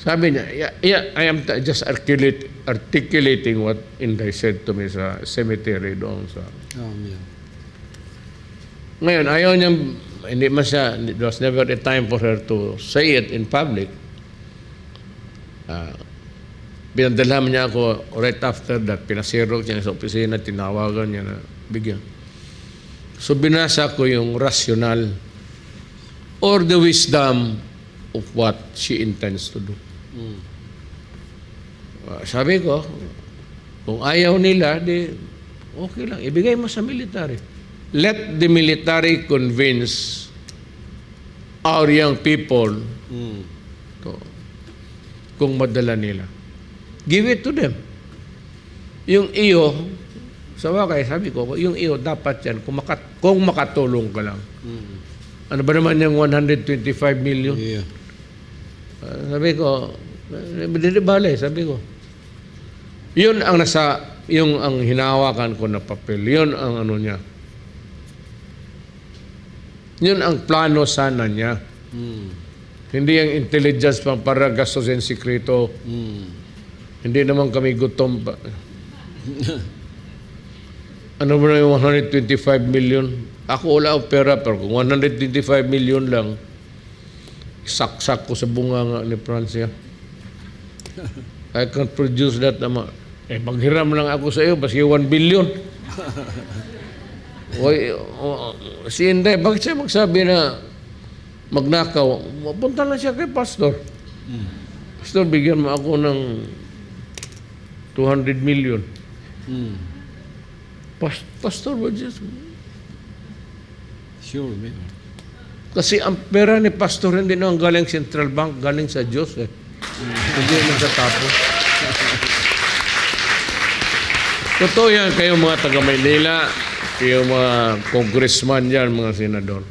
Sabi niya, I am just articulating what Inday said to me sa cemetery doon sa... Yeah. Ngayon, ayaw niya, hindi man siya, it was never a time for her to say it in public. Pinadalhan niya ako right after that, pinasirok niya sa opisina, tinawagan niya na bigyan. So binasa ko yung rational or the wisdom of what she intends to do. Sabi ko, kung ayaw nila, di okay lang, ibigay mo sa military. Let the military convince our young people to, kung madala nila. Give it to them. Yung iyo, sa wakay, sabi ko, yung iyo dapat yan, kung makatulong ka lang. Ano ba naman yung 125 million? Yeah. Sabi ko, bale, sabi ko. Yun ang yung ang hinawakan ko na papel. Yun ang ano niya. Yun ang plano sana niya. Hindi ang intelligence pang para gastusin sikreto. Hindi naman kami gutom pa. Ano ba na yung 125 million? Ako wala ang pera, pero kung 125 million lang, saksak ko sa bunganga ni Francia. I can produce that amount. Maghiram lang ako sa iyo, basi 1 billion. Si Inday, bakit siya magsabi na magnakaw? Punta lang siya kay Pastor. Pastor, bigyan mo ako ng 200 million. Pastor, what just... Sure, man. Kasi ang pera ni Pastor hindi naman galing Central Bank, galing sa Diyos eh. Hindi nagtatapos. Totoo yan kayo mga taga Maynila, kayo mga congressman yan, mga senador.